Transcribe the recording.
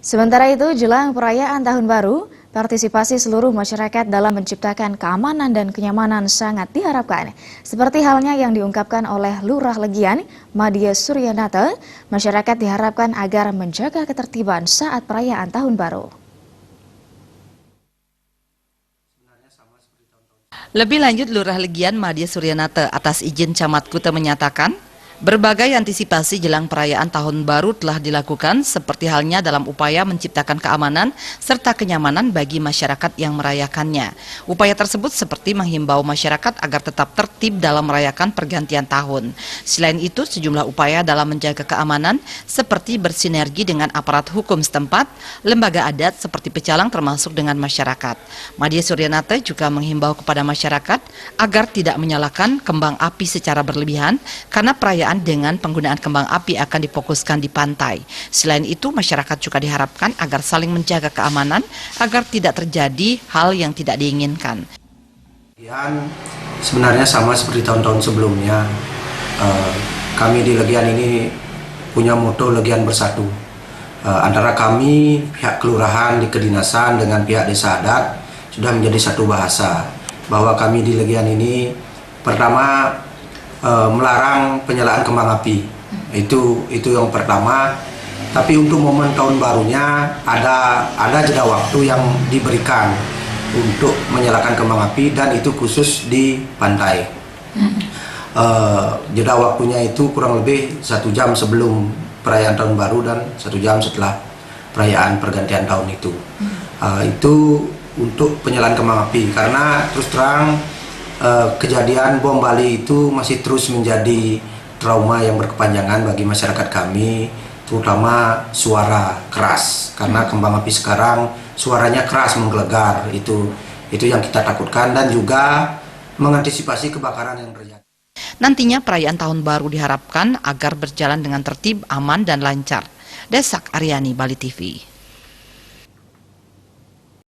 Sementara itu, jelang perayaan Tahun Baru, partisipasi seluruh masyarakat dalam menciptakan keamanan dan kenyamanan sangat diharapkan. Seperti halnya yang diungkapkan oleh Lurah Legian, Madya Suryanata, masyarakat diharapkan agar menjaga ketertiban saat perayaan Tahun Baru. Lebih lanjut, Lurah Legian Madya Suryanata atas izin Camat Kuta menyatakan, berbagai antisipasi jelang perayaan Tahun Baru telah dilakukan seperti halnya dalam upaya menciptakan keamanan serta kenyamanan bagi masyarakat yang merayakannya. Upaya tersebut seperti menghimbau masyarakat agar tetap tertib dalam merayakan pergantian tahun. Selain itu, sejumlah upaya dalam menjaga keamanan seperti bersinergi dengan aparat hukum setempat, lembaga adat seperti pecalang termasuk dengan masyarakat. Madya Suryanata juga menghimbau kepada masyarakat agar tidak menyalakan kembang api secara berlebihan karena perayaan dengan penggunaan kembang api akan difokuskan di pantai. Selain itu, masyarakat juga diharapkan agar saling menjaga keamanan agar tidak terjadi hal yang tidak diinginkan. Sebenarnya sama seperti tahun-tahun sebelumnya, kami di Legian ini punya moto Legian Bersatu. Antara kami, pihak kelurahan di kedinasan dengan pihak desa adat sudah menjadi satu bahasa bahwa kami di Legian ini pertama melarang penyalaan kembang api. Itu yang pertama. Tapi untuk momen tahun barunya ada jeda waktu yang diberikan untuk menyalakan kembang api dan itu khusus di pantai. Jeda waktunya itu kurang lebih 1 jam sebelum perayaan tahun baru dan 1 jam setelah perayaan pergantian tahun itu. Itu untuk penyalaan kembang api karena terus terang kejadian bom Bali itu masih terus menjadi trauma yang berkepanjangan bagi masyarakat kami, terutama suara keras karena kembang api sekarang suaranya keras menggelegar. Itu yang kita takutkan dan juga mengantisipasi kebakaran yang terjadi. Nantinya perayaan Tahun Baru diharapkan agar berjalan dengan tertib, aman dan lancar. Desak Aryani, Bali TV.